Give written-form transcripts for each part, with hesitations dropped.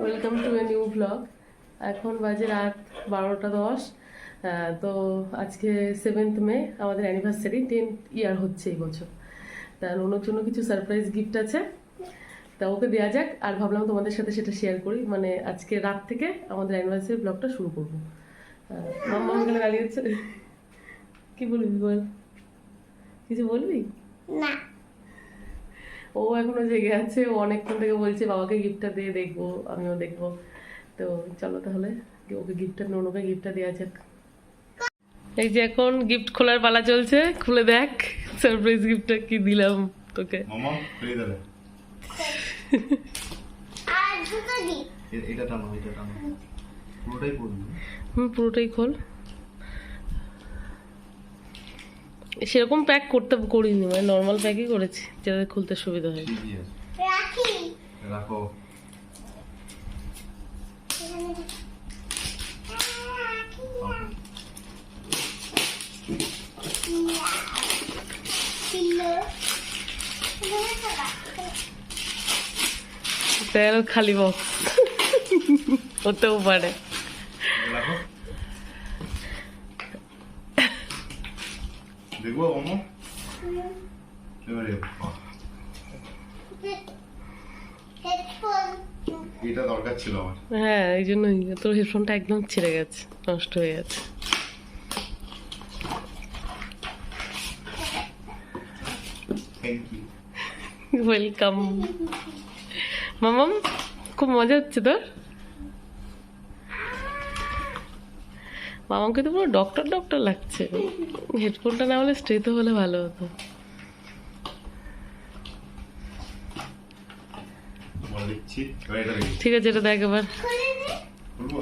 Welcome to a new blog. এখন বাজে রাত 12:10। তো আজকে 7th মে আমাদের অ্যানিভার্সারি, 10th ইয়ার হচ্ছে এই বছর। তার ওনার জন্য কিছু সারপ্রাইজ গিফট আছে, তা ওকে দেওয়া যাক। আর ভাবলাম তোমাদের সাথে সেটা শেয়ার করি, মানে আজকে রাত থেকে আমাদের অ্যানিভার্সারি ব্লগটা শুরু করবো। মাম্মা ওখানে দাঁড়িয়েছে, কি বলবি বল? কিছু বলবি না? ও এখনো জেগে আছে, ও অনেকক্ষণ থেকে বলছে বাবাকে গিফটটা দিয়ে দেখবো, আমিও দেখবো। তো চলো তাহলে ওকে গিফটটা, নোনোকে গিফটটা দেওয়া যাক। এই যে এখন গিফট খোলার পালা চলছে, খুলে দেখ সারপ্রাইজ গিফটটা কি দিলাম তোকে। মামা এই দাও, আর দুটো দি। এটা টানো, এটা টানো, পুরোটাই পড়বি। পুরোটাই খোল। সেরকম প্যাক করিনি, মানে নর্মাল প্যাকই করেছি যাতে খুলতে সুবিধা হয়। রাখি রাখো। তেল খালি বক্স হতেও পারে। রাখো, দেখবো মামা এবারে। হেডফোন এটা দরকার ছিল আমার। হ্যাঁ, এই জন্যই তোর হেডফোনটা একদম ছিঁড়ে গেছে, নষ্ট হয়ে গেছে। Thank you. ওয়েলকাম মামাম, খুব মজা হচ্ছে তোর। মামাকে তো পুরো ডক্টর ডক্টর লাগছে। হেডফোনটা না হলে স্ট্রেট হলে ভালো হতো। বল দিচ্ছি, এবার এটা দেখি। ঠিক আছে, এটা দেখ এবার। খুলবো,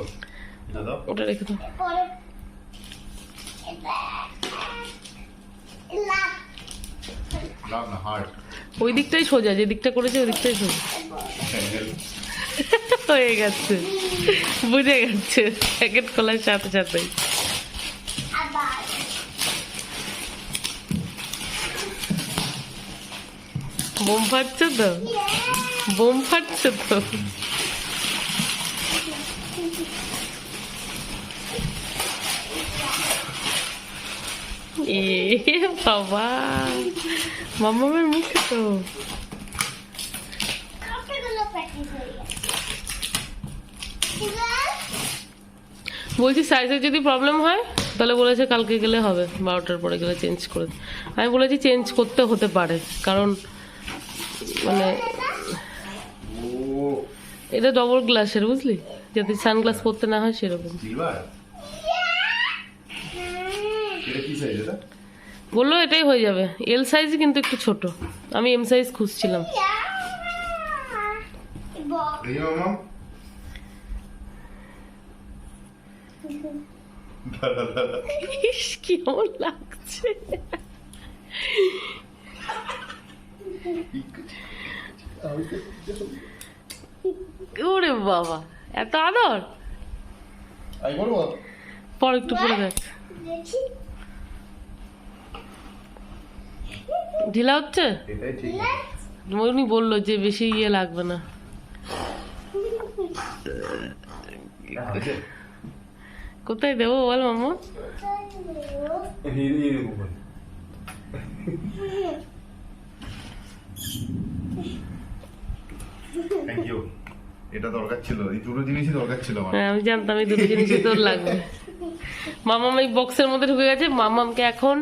এটা দাও। ওটা রেখে দাও। পরে এটা লাভ লাভ না, হার্ট। ওই দিকটাই সোজা, যে দিকটা করেছে ওই দিকটাই সোজা। হয়ে গেছে, বুঝে গেছে প্যাকেট খোলার সাথে সাথেই। আবার বোম ফাটছে তো, বোম ফাটছে তো। এ বাবা, মামামের মুখে তো। কাপড়গুলো প্র্যাকটিস হয়ে গেছে। বলছি সাইজের যদি প্রবলেম হয় তাহলে বলেছে কালকে গেলে হবে, 12টার পরে গেলে চেঞ্জ করে। আমি বলেছি চেঞ্জ করতে হতে পারে, কারণ মানে ও এটা ডবল গ্লাসের, বুঝলি, যাতে সানগ্লাস পরতে না হয় সেরকম। সিলভার। এটা কি সাইজ? এটা বললো এটাই হয়ে যাবে, এল সাইজ কিন্তু একটু ছোট, আমি এম সাইজ খুঁজছিলাম। এই মামা দাদা দাদা ইস, কেমন লাগছে। ওরে বাবা, এত আদর। আই বলবো পর একটু পরে দেখ, দেখি ঢিলা হচ্ছে। এটাই ঠিক। উনি বললো যে বেশি ইয়ে লাগবে না। আছে কোথায় দেবো বল মামা? এইরকম। Thank you. এটা দরকার ছিল, এই দুটো জিনিসই দরকার ছিল আমার। হ্যাঁ, আমি জানতাম এই দুটো জিনিসই তোর লাগবে। মামাম এই বক্সের মধ্যে ঢুকে গেছে। মামামকে এখন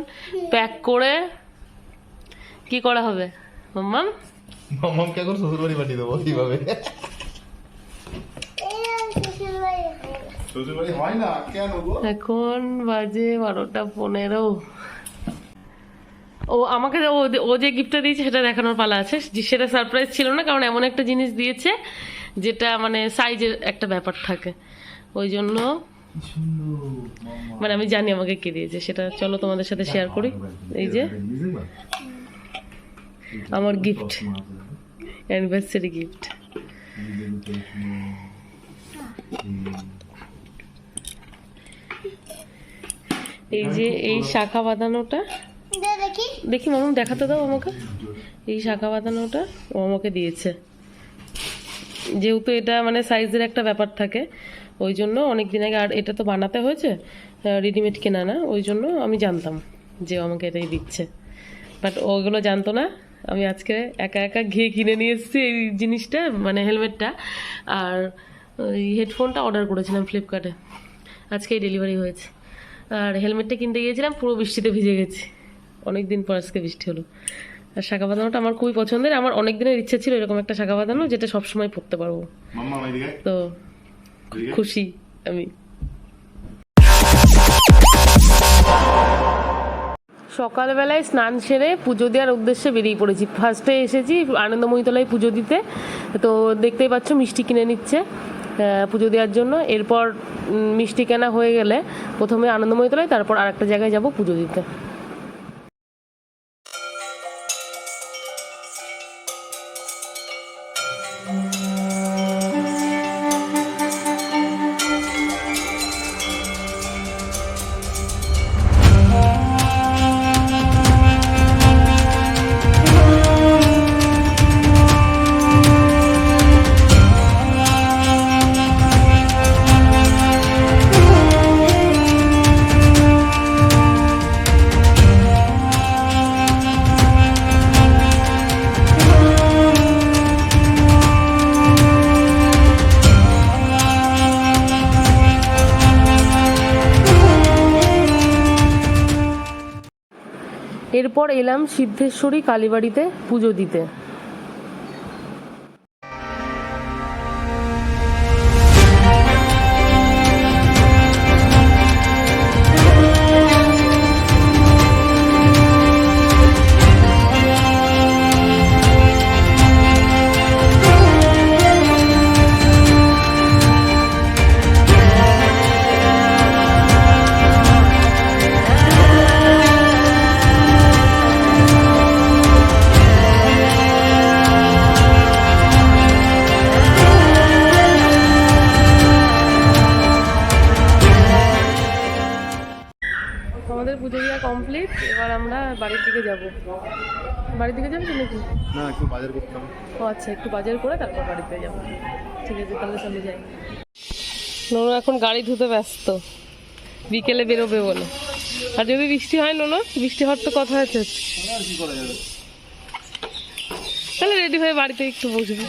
প্যাক করে কি করা হবে মামাম? মামাকে এখন শ্বশুর বাড়ি পাঠিয়ে দেবো কিভাবে? শ্বশুর বাড়ি হয় না কেন গো? এখন বাজে 12:15। ও আমাকে ও যে গিফটটা দিয়েছে সেটা দেখানোর পালা আছে। সেটা সারপ্রাইজ ছিল না, কারণ এমন একটা জিনিস দিয়েছে যেটা মানে সাইজের একটা ব্যাপার থাকে, ওই জন্য মানে আমি জানি আমাকে কে দিয়েছে সেটা। চলো তোমাদের সাথে শেয়ার করি। এই যে আমার গিফট, অ্যানিভার্সারি গিফট। এই যে এই শাখা বাঁধানোটা, দেখি দেখি মামু দেখাতে দাও আমাকে। এই শাখা বাঁধানোটা ও আমাকে দিয়েছে, যেহেতু এটা মানে সাইজের একটা ব্যাপার থাকে, ওই জন্য অনেক দিন আগে, আর এটা তো বানাতে হয়েছে, রেডিমেড কেনা না, ওই জন্য আমি জানতাম যে ও আমাকে এটাই দিচ্ছে, বাট ওগুলো জানতো না। আমি আজকে একা একা গিয়ে কিনে নিয়ে এসেছি এই জিনিসটা, মানে হেলমেটটা, আর ওই হেডফোনটা অর্ডার করেছিলাম ফ্লিপকার্টে, আজকেই ডেলিভারি হয়েছে। আর হেলমেটটা কিনতে গিয়েছিলাম, পুরো বৃষ্টিতে ভিজে গেছি, অনেক দিন পর আজকে বৃষ্টি হলো। আর শাঁখা বাঁধানোটা আমার খুবই পছন্দের, আমার অনেক দিনের ইচ্ছা ছিল এরকম একটা শাঁখা বাঁধানো যেটা সবসময় পরতে পারবো, মাম্মা এদিকে তো এদিকে। খুশি আমি। সকালবেলায় স্নান সেরে পুজো দেওয়ার উদ্দেশ্যে বেরিয়ে পড়েছি। ফার্স্টে এসেছি আনন্দময়ীতলায় পুজো দিতে, তো দেখতেই পাচ্ছ মিষ্টি কিনে নিচ্ছে পুজো দেওয়ার জন্য। এরপর মিষ্টি কেনা হয়ে গেলে প্রথমে আনন্দময়ীতলায়, তারপর আরেকটা জায়গায় যাব পুজো দিতে। এরপর এলাম সিদ্ধেশ্বরী কালীবাড়িতে পুজো দিতে। আমাদের পুজো দেওয়া কমপ্লিট, এবার আমরা বাড়ির দিকে যাব। বাড়ির দিকে যাবি নাকি? না, একটু বাজার করতে হবে। ও আচ্ছা, একটু বাজার করে তারপর বাড়িতে যাব। ঠিক আছে, তাহলে চলে যাই। নোনো এখন গাড়ি ধুতে ব্যস্ত, বিকেলে বেরোবে বলে। আর যদি বৃষ্টি হয় নোনো, বৃষ্টি হওয়ার তো কথা আছে, কি করা যাবে? তাহলে রেডি হয়ে বাড়িতে একটু বসবি।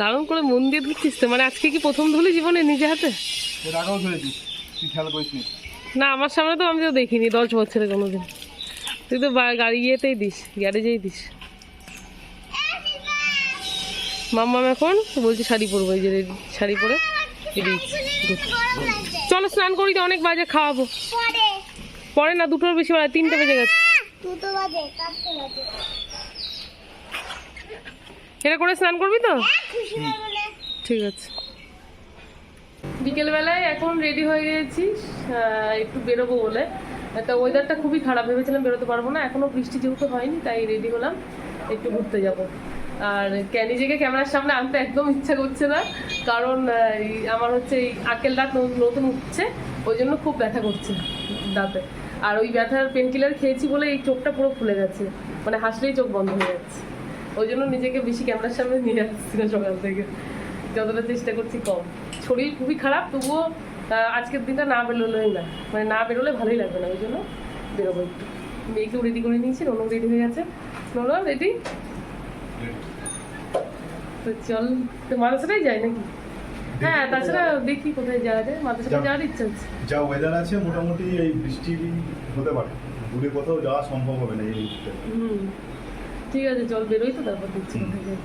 দারুণ করে মন দিয়ে ধুচ্ছিস তো, মানে আজকে কি প্রথম ধুলি জীবনে নিজে হাতে? এর আগেও ধরেছিস, তুই খেয়াল করিসনি? না, আমার সামনে তো আমি তো দেখিনি 10 বছরে কোনোদিন। তুই তো গাড়ি ইয়েতেই দিস, গ্যারেজেই দিস। মাম্মাম এখন বলছি শাড়ি পরবো, এই যে রেডি শাড়ি পরে রেডি। চলো স্নান করি, তো অনেক বাজে, খাওয়াবো। পরে না, 2টোর বেশি বেলা, 3টে বেজে গেছে। এটা করে স্নান করবি তো? ঠিক আছে। বিকেলবেলায় এখন রেডি হয়ে গেছি একটু বেরোবো বলে। তা ওয়েদারটা খুবই খারাপ, ভেবেছিলাম বেরোতে পারবো না, এখনো বৃষ্টি যেহেতু হয়নি তাই রেডি হলাম একটু ঘুরতে যাব। আর নিজেকে ক্যামেরার সামনে আনতে একদম ইচ্ছা করছে না, কারণ আমার হচ্ছে এই আকেল দাঁত নতুন উঠছে, ওই জন্য খুব ব্যথা করছে দাঁতে। আর ওই ব্যথার পেন কিলার খেয়েছি বলে এই চোখটা পুরো ফুলে গেছে, মানে হাসলেই চোখ বন্ধ হয়ে যাচ্ছে। ওই জন্য নিজেকে বেশি ক্যামেরার সামনে নিয়ে যাচ্ছি না সকাল থেকে, যতটা চেষ্টা করছি কম। শরীর খুবই খারাপ, তবুও আজকের দিনটা না বেরোলেই না, মানে না বেরোলে ভালোই লাগবে না, ওই জন্য বেরোবো একটু। মেয়েকেও রেডি করে নিয়েছি, নোনো রেডি হয়ে গেছে। নোনো রেডি? তো চল, তো মাদ্রাসাটাই যাই নাকি? হ্যাঁ, তাছাড়া দেখি কোথায় যাওয়া যায়, মাদ্রাসাটা যাওয়ার ইচ্ছা আছে। যা ওয়েদার আছে মোটামুটি এই বৃষ্টি হতে পারে, দূরে কোথাও যাওয়া সম্ভব হবে না এই মুহূর্তে। ঠিক আছে, চল বেরোই, তো তারপর দেখছি কোথায় যাই।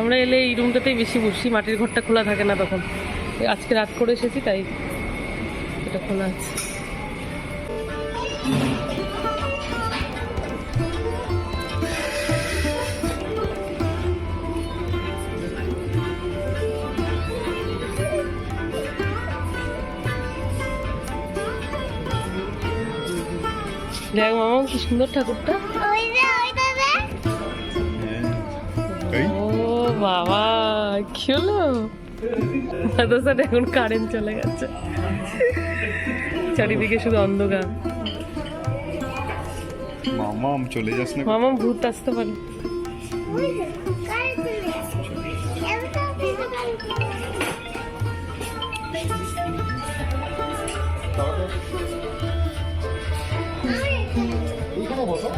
আমরা এলে এই রুমটাতেই বেশি বসি, মাটির ঘরটা খোলা থাকে না তখন। আজকে রাত করে এসেছি তাই এটা খোলা আছে। দেখ মামা কি সুন্দর ঠাকুরটা। এই বাবা কি হলো? মাদ্রাসাটা এখন কারেন্ট চলে গেছে, চারিদিকে শুধু অন্ধকার। মামাম চলে যাস না। মামা ভূত আসতে পারে। ওই যে, কারেন্ট চলে গেছে। এবার তো আপনি তো কারেন্ট চলে গেছে। এইখানে বসো।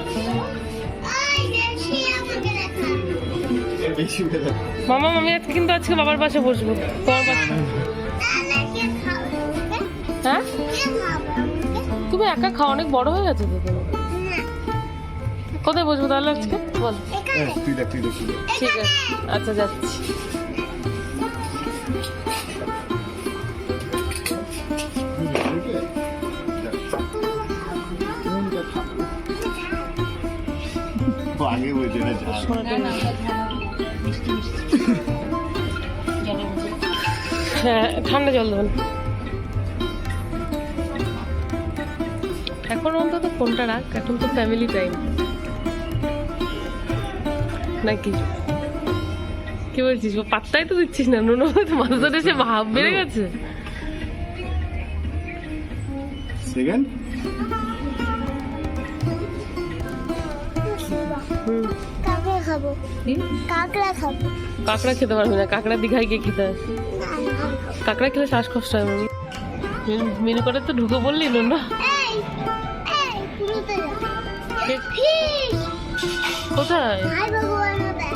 ওই দেখি আমাকে দেখা। বেশি বেড়ে মামা আমি আজকে বাবার পাশে বসবো, তোমার পাশে। তাহলে কে খাবে আমাকে? হ্যাঁ কে খাবে আমাকে? তুমি একা খাও, অনেক বড় হয়ে গেছে তো তুমি। না, কোথায় বসবো তাহলে আজকে বল? এখানে। তুই দেখ ঠিক আছে, আচ্ছা যাচ্ছি। আগে বলছে না যা। হ্যাঁ ঠান্ডা জল দেবেন। এখন অন্তত ফোনটা রাখ, এখন তো ফ্যামিলি টাইম নাকি? কি বলছিস? ও পাত্তাই তো দিচ্ছিস না, নুনো মাথা ধরে সে ভাব বেড়ে গেছে। সেকেন্ড হুম, কাঁকড়া খাবো। কি? কাঁকড়া খাবো। কাঁকড়া খেতে পারবি না, কাঁকড়া দীঘায় গিয়ে খেতে হয়। না, আমি খাবো। কাঁকড়া খেলে শ্বাসকষ্ট হয় মামি। মেনু করে তো ঢুকে বললি নুনো। এই, এই, পুরোতে যা। কে- ফিশ। কোথায়? হাই ভগবান ওটা।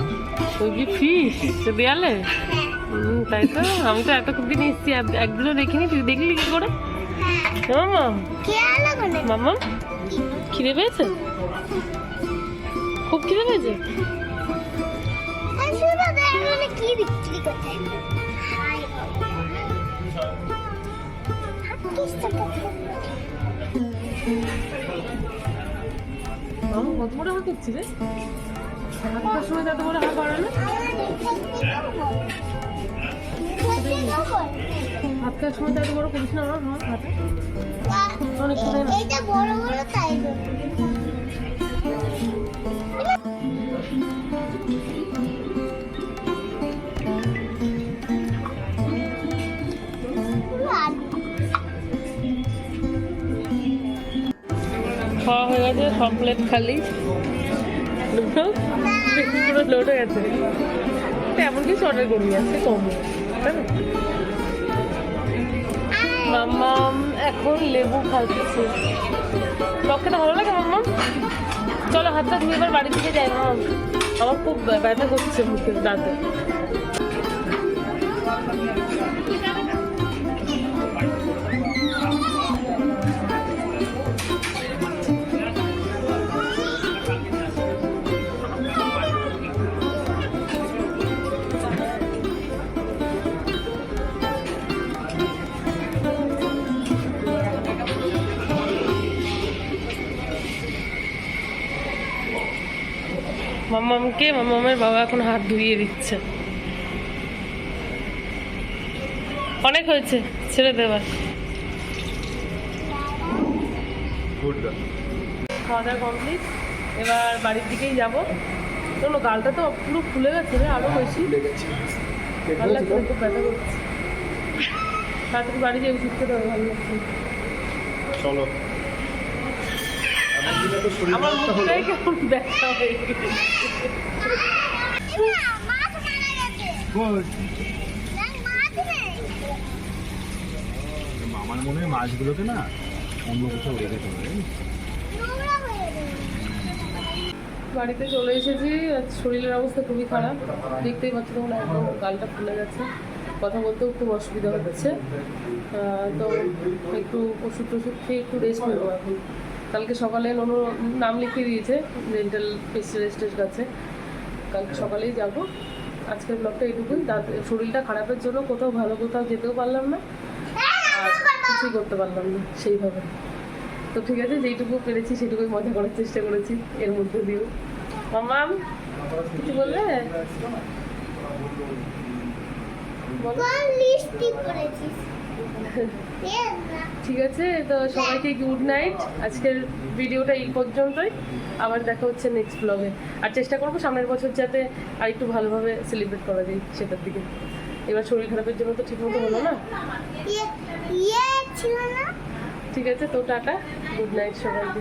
ওই কি ফিস দেয়ালে? হ্যাঁ, তাই তো, আমি তো এতদিন এসেছি একদিনও দেখিনি, তুই দেখলি কি করে? হ্যাঁ। মামা কে আলো করে? মামা খিদে পেয়েছে? খুব খিদে পেয়েছে? আর শুনো তো, এখানে কি বিক্রি করছে? হাই ভগবান। হাকিস তো করছে। মামা কত বড় হাত করছি রে? হাতটার সময় এত বড় হাত করে না? হাত খাওয়ার সময় তো এত বড় করিস না আমার হাতে। অনেক সময় না। এইটা বড় বড় তাই জন্য। খাওয়া হয়ে গেছে, সব প্লেট খালি, পুরো লোড হয়ে গেছে। এমন কিছু অর্ডার করবি আজকে কম, তাই না? মাম্মাম এখন লেবু খাচ্ছে। টক খেতে ভালো লাগে মাম্মাম? চলো হাতটা ধুয়ে এবার বাড়ি থেকে যাই মাম, আমার খুব ব্যথা করছে মুখে দাঁতে। মাম্মামের বাবা এখন হাত ধুইয়ে দিচ্ছে। অনেক হয়েছে, ছেড়ে দেবার। খাওয়া দাওয়া কমপ্লিট, এবার বাড়ির দিকেই যাবো। শোনো গালটা তো পুরো ফুলে গেছে রে, আরো বেশি ভালো লাগছে, খুব ব্যথা করছে। তাড়াতাড়ি বাড়ি যেয়ে ওষুধ খেতে হবে, ভালো লাগছে। চলো আমার মুখটাই কেমন ব্যথা হয়ে গেছে। মাছ মারা গেছে। দেখ, মাছ নেই। আমার মনে হয় মাছগুলোকে না অন্য কোথাও রেখে দেবে। নোংরা হয়ে গেছে। বাড়িতে চলে এসেছি, আজ শরীরের অবস্থা খুবই খারাপ, দেখতেই পাচ্ছি তখন একদম গালটা ফুলে গেছে, কথা বলতেও খুব অসুবিধা হচ্ছে। তো একটু ওষুধ টষুধ খেয়ে একটু রেস্ট নেবো এখন। কালকে সকালে নাম লিখিয়ে দিয়েছে ডেন্টাল স্পেশালিস্টের কাছে, কালকে সকালেই যাব। আজকের ব্লগটা এইটুকুই। শরীরটা খারাপের জন্য কোথাও ভালো কোথাও যেতেও পারলাম না, আর কিছুই করতে পারলাম না সেইভাবে। তো ঠিক আছে, যেইটুকু পেরেছি সেটুকুই মজা করার চেষ্টা করেছি এর মধ্যে দিয়েও। মামাম কিছু বলবে? বলো। কোন লিপস্টিক পরেছিস? ঠিক আছে, তো সবাইকে গুড নাইট। আজকের ভিডিওটা এই পর্যন্তই, আবার দেখা হচ্ছে নেক্সট ব্লগে। আর চেষ্টা করবো সামনের বছর যাতে আর একটু ভালোভাবে সেলিব্রেট করা যায় সেটার দিকে। এবার শরীর খারাপের জন্য তো ঠিক মতো হলো না। ইয়ে ছিল না। ঠিক আছে, তো টাটা, গুড নাইট সবাইকে।